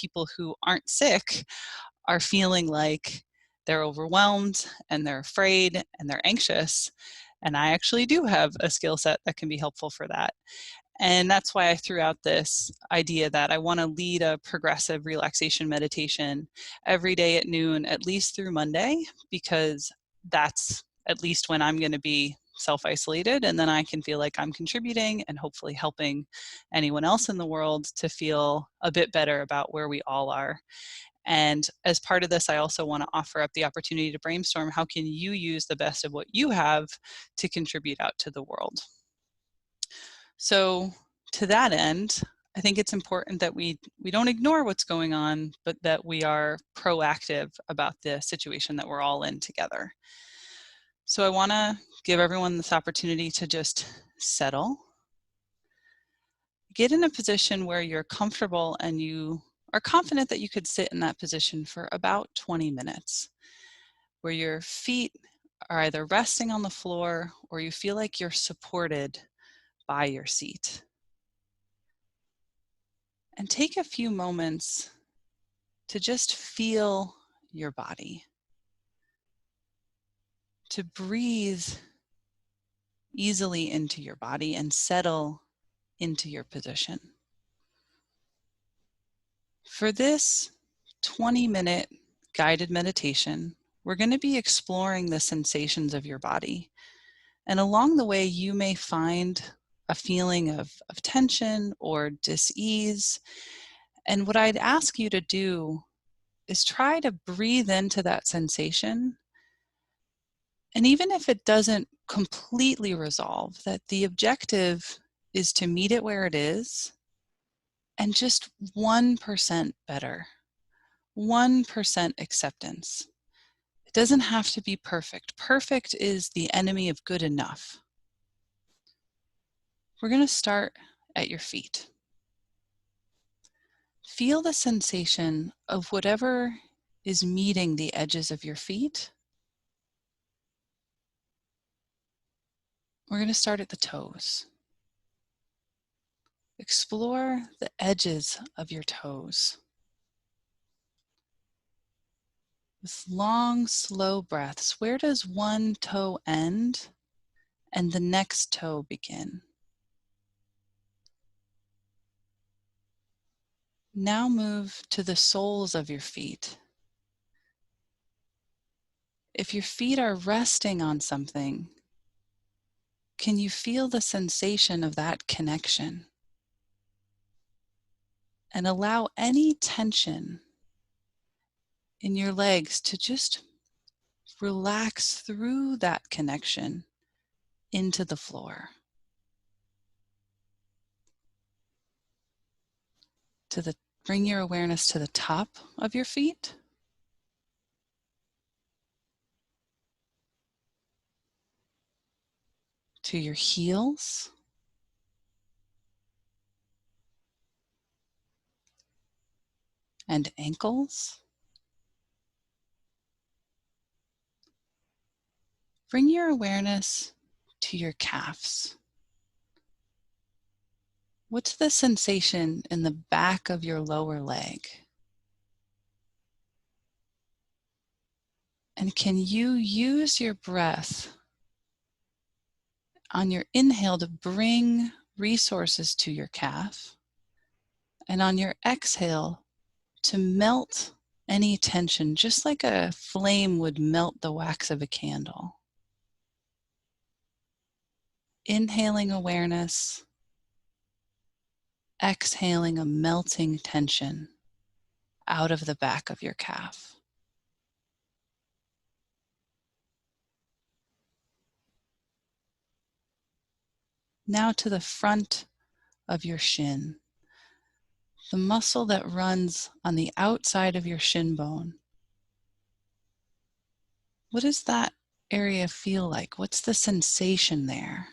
people who aren't sick are feeling like they're overwhelmed and they're afraid and they're anxious. And I actually do have a skill set that can be helpful for that. And that's why I threw out this idea that I want to lead a progressive relaxation meditation every day at noon, at least through Monday, because that's at least when I'm going to be self-isolated, and then I can feel like I'm contributing and hopefully helping anyone else in the world to feel a bit better about where we all are. And as part of this, I also want to offer up the opportunity to brainstorm how can you use the best of what you have to contribute out to the world. So to that end, I think it's important that we don't ignore what's going on, but that we are proactive about the situation that we're all in together. So I want to give everyone this opportunity to just settle. Get in a position where you're comfortable and you are confident that you could sit in that position for about 20 minutes, where your feet are either resting on the floor or you feel like you're supported by your seat. And take a few moments to just feel your body, to breathe easily into your body and settle into your position. For this 20-minute guided meditation, we're going to be exploring the sensations of your body. And along the way, you may find a feeling of tension or dis-ease. And what I'd ask you to do is try to breathe into that sensation. And even if it doesn't completely resolve, that the objective is to meet it where it is and just 1% better, 1% acceptance. It doesn't have to be perfect. Perfect is the enemy of good enough. We're going to start at your feet. Feel the sensation of whatever is meeting the edges of your feet. We're going to start at the toes. Explore the edges of your toes. With long, slow breaths, where does one toe end and the next toe begin? Now move to the soles of your feet. If your feet are resting on something, can you feel the sensation of that connection? And allow any tension in your legs to just relax through that connection into the floor. Bring your awareness to the top of your feet. To your heels. And ankles. Bring your awareness to your calves. What's the sensation in the back of your lower leg? And can you use your breath on your inhale to bring resources to your calf, and on your exhale to melt any tension, just like a flame would melt the wax of a candle? Inhaling awareness, exhaling a melting tension out of the back of your calf. Now to the front of your shin, the muscle that runs on the outside of your shin bone. What does that area feel like? What's the sensation there?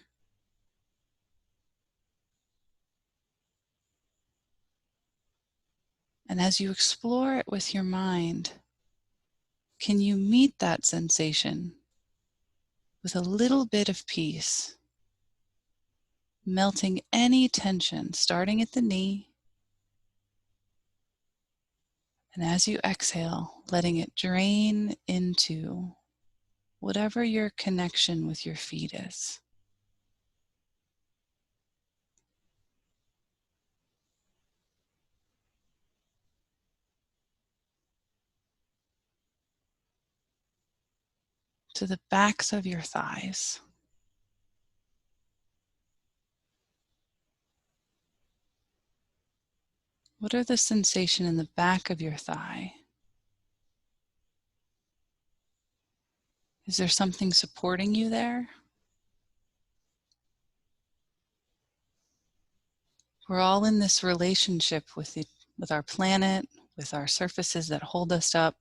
And as you explore it with your mind, can you meet that sensation with a little bit of peace, melting any tension, starting at the knee, And as you exhale, letting it drain into whatever your connection with your feet is. To the backs of your thighs. What are the sensation in the back of your thigh? Is there something supporting you there? We're all in this relationship with our planet, with our surfaces that hold us up.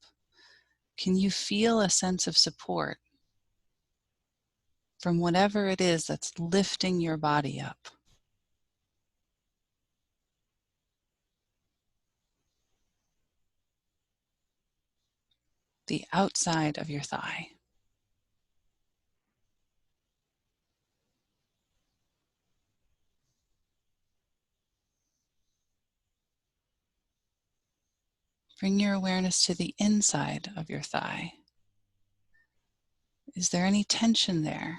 Can you feel a sense of support from whatever it is that's lifting your body up? The outside of your thigh. Bring your awareness to the inside of your thigh. Is there any tension there?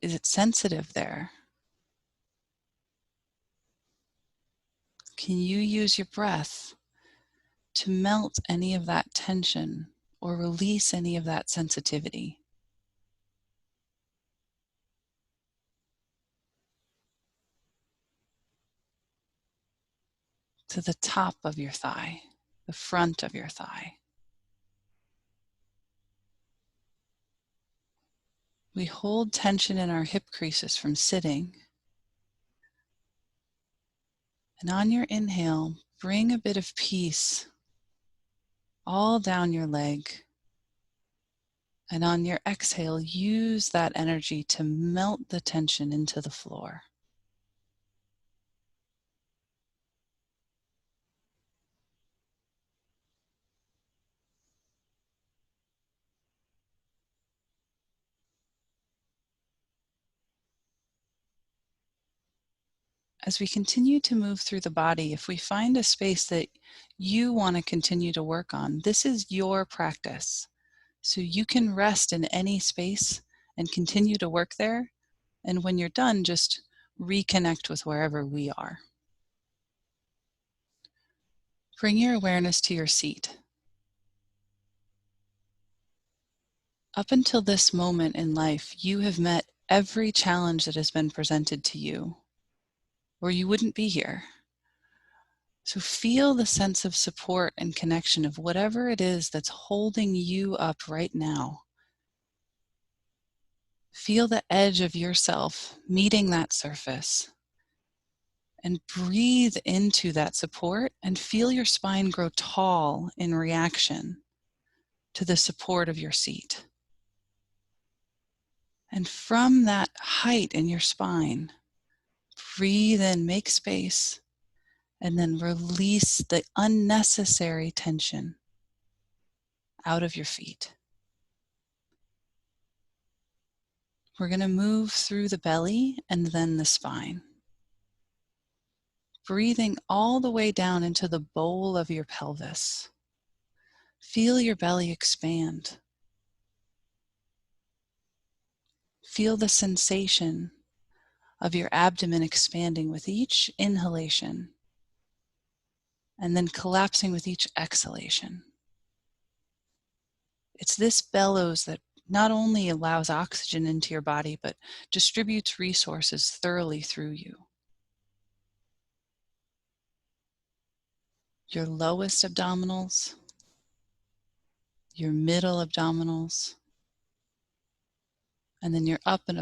Is it sensitive there? Can you use your breath to melt any of that tension or release any of that sensitivity? To the top of your thigh, the front of your thigh. We hold tension in our hip creases from sitting. And on your inhale, bring a bit of peace all down your leg. And on your exhale, use that energy to melt the tension into the floor. As we continue to move through the body, if we find a space that you want to continue to work on, this is your practice. So you can rest in any space and continue to work there. And when you're done, just reconnect with wherever we are. Bring your awareness to your seat. Up until this moment in life, you have met every challenge that has been presented to you, or you wouldn't be here. So feel the sense of support and connection of whatever it is that's holding you up right now. Feel the edge of yourself meeting that surface. And breathe into that support and feel your spine grow tall in reaction to the support of your seat. And from that height in your spine, breathe in, make space, and then release the unnecessary tension out of your feet. We're going to move through the belly and then the spine. Breathing all the way down into the bowl of your pelvis. Feel your belly expand. Feel the sensation of your abdomen expanding with each inhalation and then collapsing with each exhalation. It's this bellows that not only allows oxygen into your body, but distributes resources thoroughly through you. Your lowest abdominals, your middle abdominals, and then your upper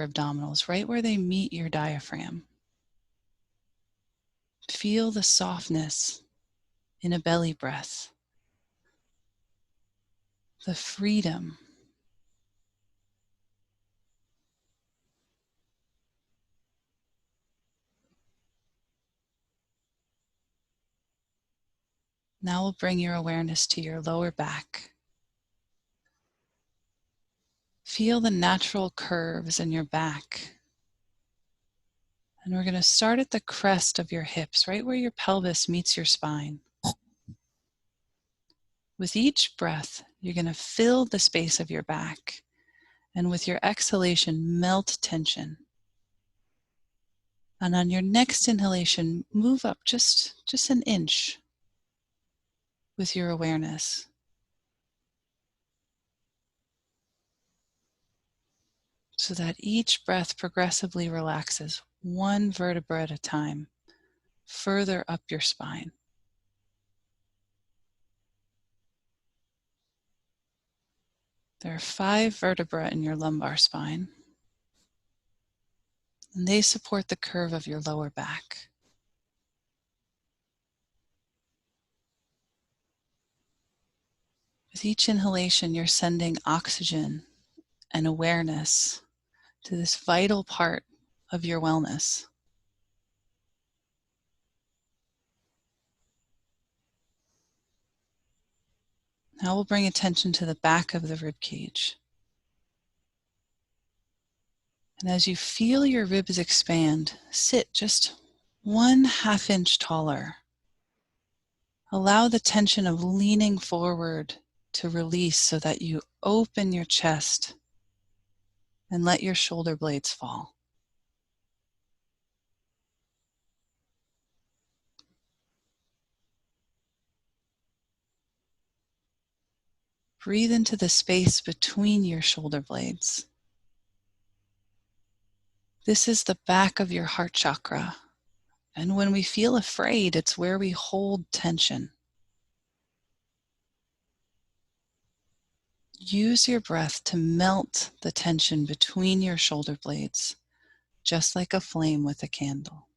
abdominals, right where they meet your diaphragm. Feel the softness in a belly breath, the freedom. Now we'll bring your awareness to your lower back. Feel the natural curves in your back And we're going to start at the crest of your hips, right where your pelvis meets your spine. With each breath, you're going to fill the space of your back. And with your exhalation, melt tension. And on your next inhalation, move up just an inch with your awareness. So that each breath progressively relaxes one vertebra at a time, further up your spine. There are 5 vertebrae in your lumbar spine, and they support the curve of your lower back. With each inhalation, you're sending oxygen and awareness to this vital part of your wellness. Now we'll bring attention to the back of the rib cage. And as you feel your ribs expand, sit just 1/2 inch taller. Allow the tension of leaning forward to release so that you open your chest and let your shoulder blades fall. Breathe into the space between your shoulder blades. This is the back of your heart chakra. And when we feel afraid, it's where we hold tension. Use your breath to melt the tension between your shoulder blades, just like a flame with a candle.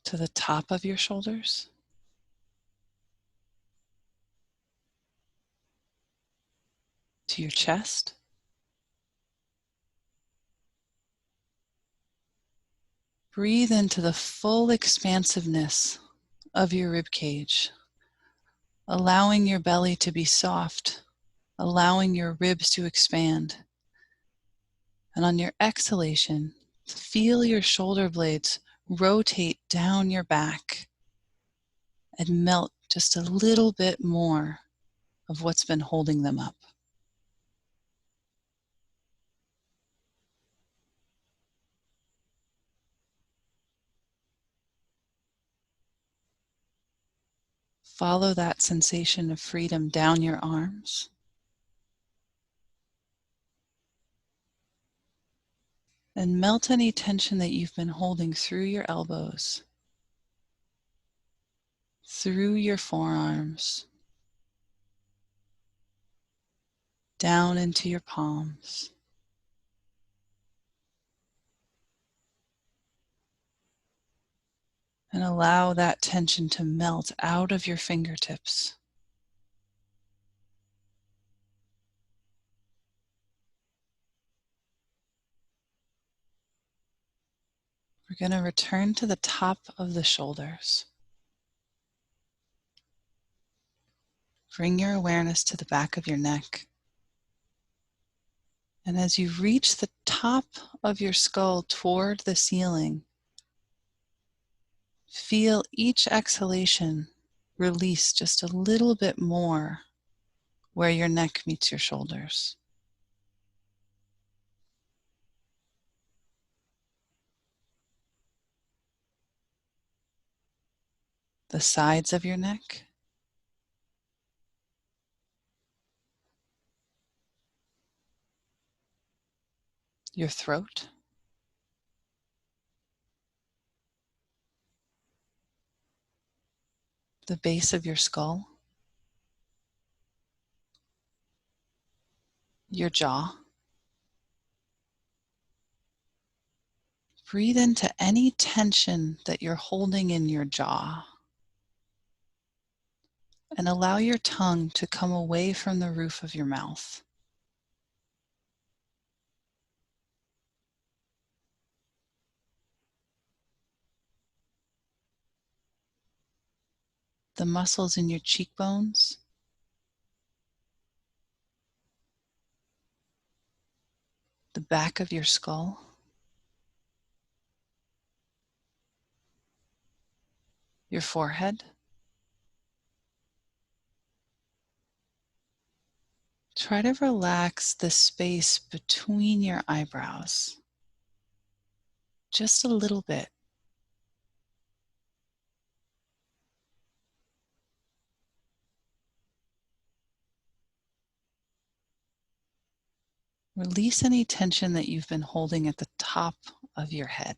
To the top of your shoulders, to your chest, breathe into the full expansiveness of your rib cage, allowing your belly to be soft, allowing your ribs to expand. And on your exhalation, feel your shoulder blades rotate down your back and melt just a little bit more of what's been holding them up. Follow that sensation of freedom down your arms. And melt any tension that you've been holding through your elbows, through your forearms, down into your palms. And allow that tension to melt out of your fingertips. We're going to return to the top of the shoulders. Bring your awareness to the back of your neck. And as you reach the top of your skull toward the ceiling, feel each exhalation release just a little bit more where your neck meets your shoulders. The sides of your neck, your throat, the base of your skull, your jaw. Breathe into any tension that you're holding in your jaw and allow your tongue to come away from the roof of your mouth. the muscles in your cheekbones, the back of your skull, your forehead. Try to relax the space between your eyebrows just a little bit. Release any tension that you've been holding at the top of your head.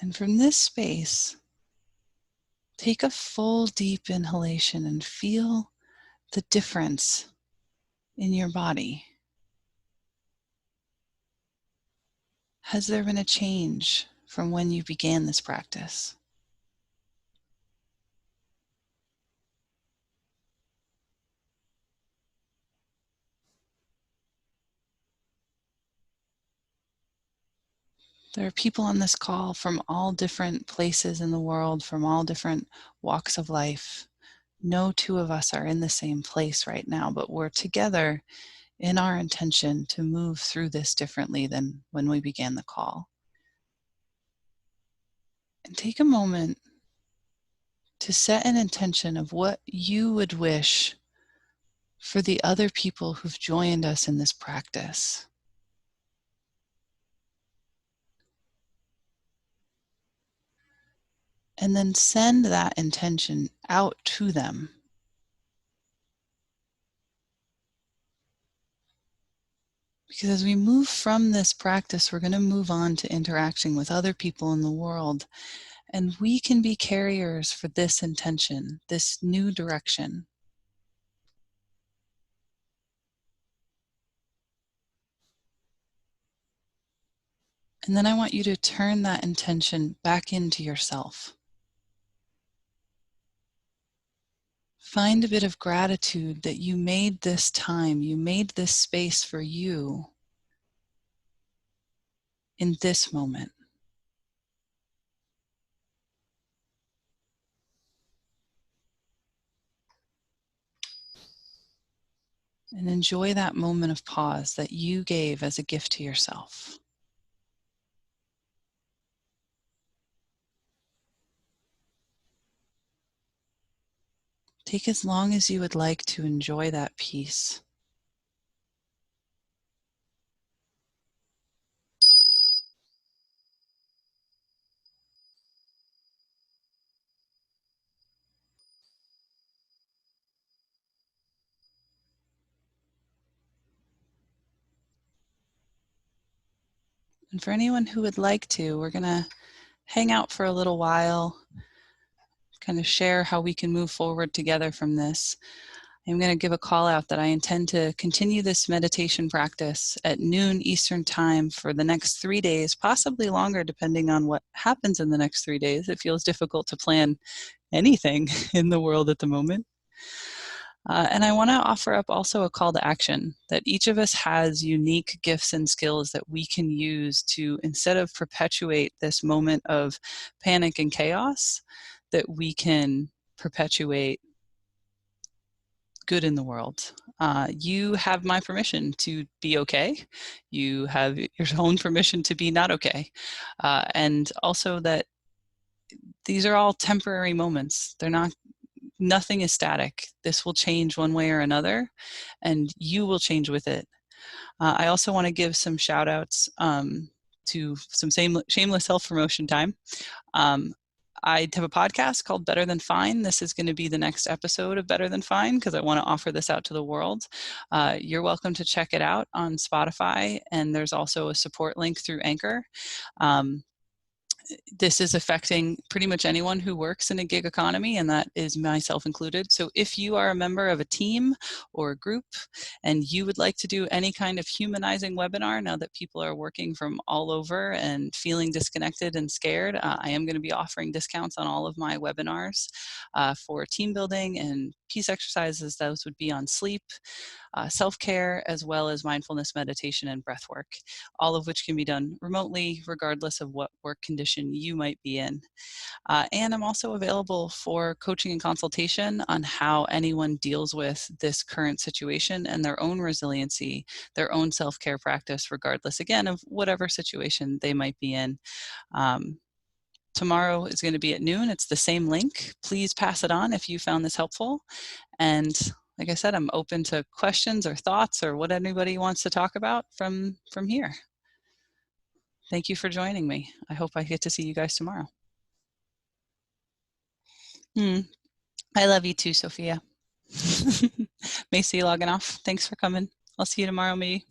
And from this space, take a full deep inhalation and feel the difference in your body. Has there been a change from when you began this practice? There are people on this call from all different places in the world, from all different walks of life. No two of us are in the same place right now, but we're together in our intention to move through this differently than when we began the call. And take a moment to set an intention of what you would wish for the other people who've joined us in this practice. And then send that intention out to them. Because as we move from this practice, we're going to move on to interacting with other people in the world. And we can be carriers for this intention, this new direction. And then I want you to turn that intention back into yourself. Find a bit of gratitude that you made this time, you made this space for you in this moment. And enjoy that moment of pause that you gave as a gift to yourself. Take as long as you would like to enjoy that peace. And for anyone who would like to, we're going to hang out for a little while, kind of share how we can move forward together from this. I'm going to give a call out that I intend to continue this meditation practice at noon Eastern time for the next 3 days, possibly longer depending on what happens in the next 3 days. It feels difficult to plan anything in the world at the moment. And I want to offer up also a call to action that each of us has unique gifts and skills that we can use to, instead of perpetuate this moment of panic and chaos, that we can perpetuate good in the world. You have my permission to be okay. You have your own permission to be not okay. And also that these are all temporary moments. They're not, nothing is static. This will change one way or another, and you will change with it. I also want to give some shout outs to some shameless self-promotion time. I have a podcast called Better Than Fine. This is going to be the next episode of Better Than Fine because I want to offer this out to the world. You're welcome to check it out on Spotify, and there's also a support link through Anchor. This is affecting pretty much anyone who works in a gig economy, and that is myself included. So if you are a member of a team or a group and you would like to do any kind of humanizing webinar now that people are working from all over and feeling disconnected and scared, I am going to be offering discounts on all of my webinars for team building and peace exercises. Those would be on sleep, self-care, as well as mindfulness meditation and breath work, all of which can be done remotely regardless of what work condition you might be in. And I'm also available for coaching and consultation on how anyone deals with this current situation and their own resiliency, their own self-care practice, regardless, again, of whatever situation they might be in. Tomorrow is going to be at noon. It's the same link. Please pass it on if you found this helpful. And like I said, I'm open to questions or thoughts or what anybody wants to talk about from here. Thank you for joining me. I hope I get to see you guys tomorrow. I love you too, Sophia. Macy logging off. Thanks for coming. I'll see you tomorrow, maybe.